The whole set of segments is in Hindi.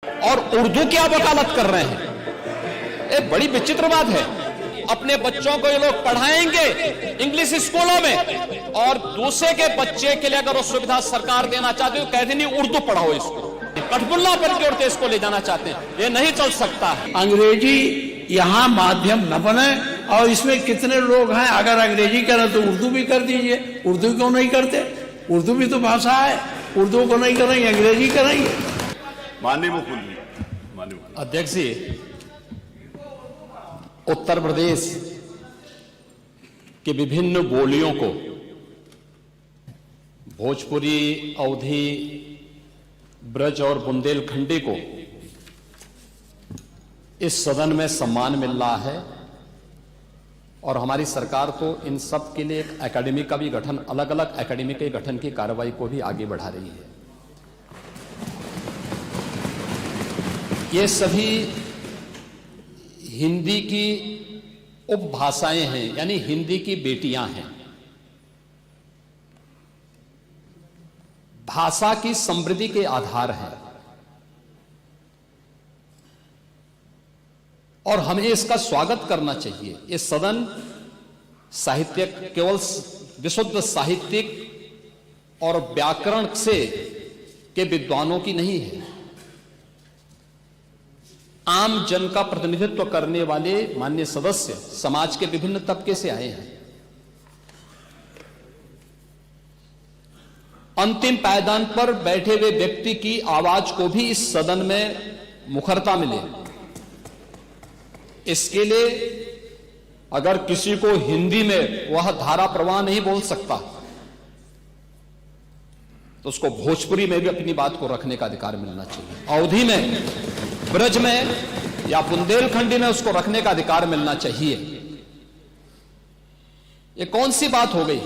और उर्दू की आप वकालत कर रहे हैं। एक बड़ी विचित्र बात है। अपने बच्चों को ये लोग पढ़ाएंगे इंग्लिश स्कूलों में और दूसरे के बच्चे के लिए अगर वो सुविधा सरकार देना चाहती है तो कहते नहीं उर्दू पढ़ाओ इसको, कठपुतला पर जोड़ते इसको ले जाना चाहते हैं। ये नहीं चल सकता। अंग्रेजी यहाँ माध्यम न बने। और इसमें कितने लोग हैं, अगर अंग्रेजी करें तो उर्दू भी कर दीजिए। उर्दू क्यों नहीं करते? उर्दू भी तो भाषा है। उर्दू को नहीं करेंगे, अंग्रेजी करेंगे। माननीय मुख्यमंत्री। अध्यक्ष जी, उत्तर प्रदेश की विभिन्न बोलियों को, भोजपुरी, अवधी, ब्रज और बुंदेलखंडी को इस सदन में सम्मान मिल रहा है और हमारी सरकार तो इन सब के लिए एक एकेडमी का भी गठन, अलग अलग एकेडमी के गठन की कार्रवाई को भी आगे बढ़ा रही है। ये सभी हिंदी की उपभाषाएं हैं, यानी हिंदी की बेटियां हैं। भाषा की समृद्धि के आधार हैं और हमें इसका स्वागत करना चाहिए। ये सदन साहित्य केवल विशुद्ध साहित्यिक और व्याकरण से के विद्वानों की नहीं है। आम जन का प्रतिनिधित्व करने वाले माननीय सदस्य समाज के विभिन्न तबके से आए हैं। अंतिम पायदान पर बैठे हुए व्यक्ति की आवाज को भी इस सदन में मुखरता मिले, इसके लिए अगर किसी को हिंदी में वह धारा प्रवाह नहीं बोल सकता तो उसको भोजपुरी में भी अपनी बात को रखने का अधिकार मिलना चाहिए। अवधी में, ब्रज में या बुंदेलखंडी में उसको रखने का अधिकार मिलना चाहिए। ये कौन सी बात हो गई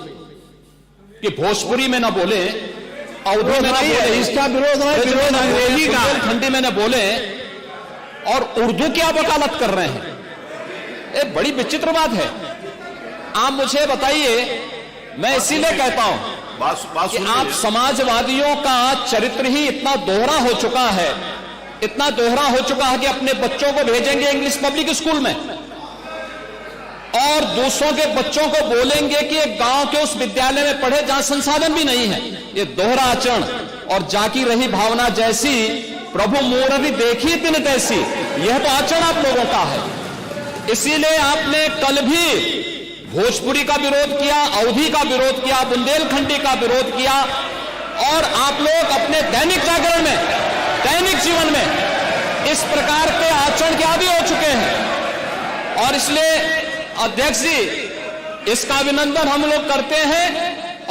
कि भोजपुरी में ना बोले, अवधी में ना बोले, इसका विरोध नहीं, विरोध अंग्रेजी का, बुंदेलखंडी में ना बोले और उर्दू की आप वकालत कर रहे हैं। एक बड़ी विचित्र बात है। आप मुझे बताइए, मैं इसीलिए कहता हूं कि आप समाजवादियों का चरित्र ही इतना दोहरा हो चुका है, इतना दोहरा हो चुका है कि अपने बच्चों को भेजेंगे इंग्लिश पब्लिक स्कूल में और दूसरों के बच्चों को बोलेंगे कि एक गांव के उस विद्यालय में पढ़े जहां संसाधन भी नहीं है। ये दोहरा आचरण और जाकी रही भावना जैसी प्रभु मोररी देखी तिन तैसी, यह तो आचरण आप लोगों का है। इसीलिए आपने कल भी भोजपुरी का विरोध किया, अवधी का विरोध किया, बुंदेलखंडी का विरोध किया और आप लोग अपने दैनिक जागरण में, दैनिक जीवन में इस प्रकार के आचरण के आदी हो चुके हैं। और इसलिए अध्यक्ष जी, इसका अभिनंदन हम लोग करते हैं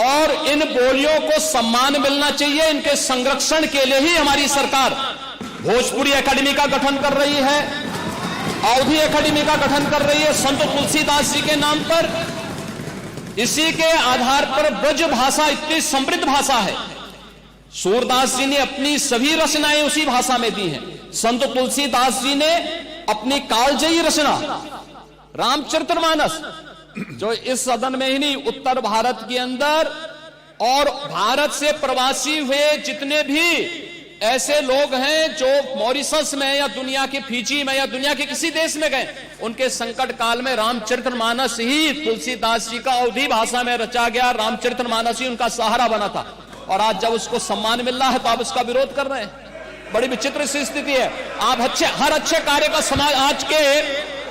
और इन बोलियों को सम्मान मिलना चाहिए। इनके संरक्षण के लिए ही हमारी सरकार भोजपुरी एकेडमी का गठन कर रही है, अवधी एकेडमी का गठन कर रही है संत तुलसीदास जी के नाम पर। इसी के आधार पर ब्रज भाषा इतनी समृद्ध भाषा है। सूरदास जी ने अपनी सभी रचनाएं उसी भाषा में दी हैं। संत तुलसीदास जी ने अपनी कालजयी रचना रामचरितमानस, जो इस सदन में ही नहीं, उत्तर भारत के अंदर और भारत से प्रवासी हुए जितने भी ऐसे लोग हैं जो मॉरिशस में या दुनिया के फिजी में या दुनिया के किसी देश में गए, उनके संकट काल में रामचरितमानस ही तुलसीदास जी का अवधी भाषा में रचा गया रामचरितमानस ही उनका सहारा बना था। और आज जब उसको सम्मान मिल रहा है तो आप उसका विरोध कर रहे हैं। बड़ी विचित्र सी स्थिति है। आप हर अच्छे कार्य का समाज, आज के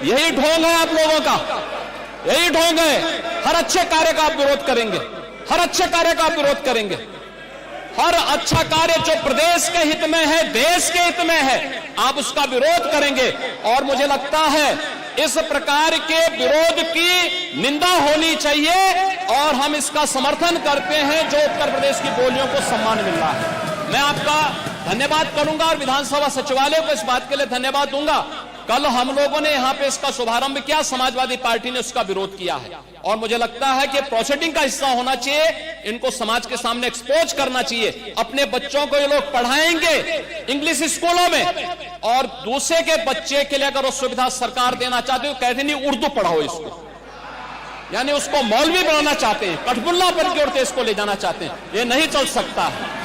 यही ढोंग है आप लोगों का, यही ढोंग है। हर अच्छे कार्य का आप विरोध करेंगे, हर अच्छे कार्य का आप विरोध करेंगे। हर अच्छा कार्य जो प्रदेश के हित में है, देश के हित में है, आप उसका विरोध करेंगे। और मुझे लगता है इस प्रकार के विरोध की निंदा होनी चाहिए और हम इसका समर्थन करते हैं जो उत्तर प्रदेश की बोलियों को सम्मान मिल रहा है। मैं आपका धन्यवाद करूंगा और विधानसभा सचिवालय को इस बात के लिए धन्यवाद दूंगा। कल हम लोगों ने यहां पे इसका शुभारंभ किया, समाजवादी पार्टी ने उसका विरोध किया है और मुझे लगता है कि प्रोसीडिंग का हिस्सा होना चाहिए। इनको समाज के सामने एक्सपोज करना चाहिए। अपने बच्चों को ये लोग पढ़ाएंगे इंग्लिश स्कूलों में और दूसरे के बच्चे के लिए अगर वो सुविधा सरकार देना चाहती है तो कहते नहीं उर्दू पढ़ाओ इसको, यानी उसको मौलवी बनाना चाहते हैं, कठपुतला पर जोड़ते इसको ले जाना चाहते हैं। ये नहीं चल सकता है।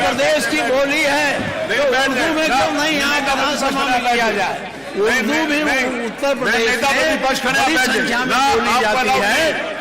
प्रदेश की बोली है तो उर्दू में क्यों नहीं यहाँ विधानसभा में किया जाए? उर्दू भी उत्तर प्रदेश में बड़ी संख्या में बोली जाती है।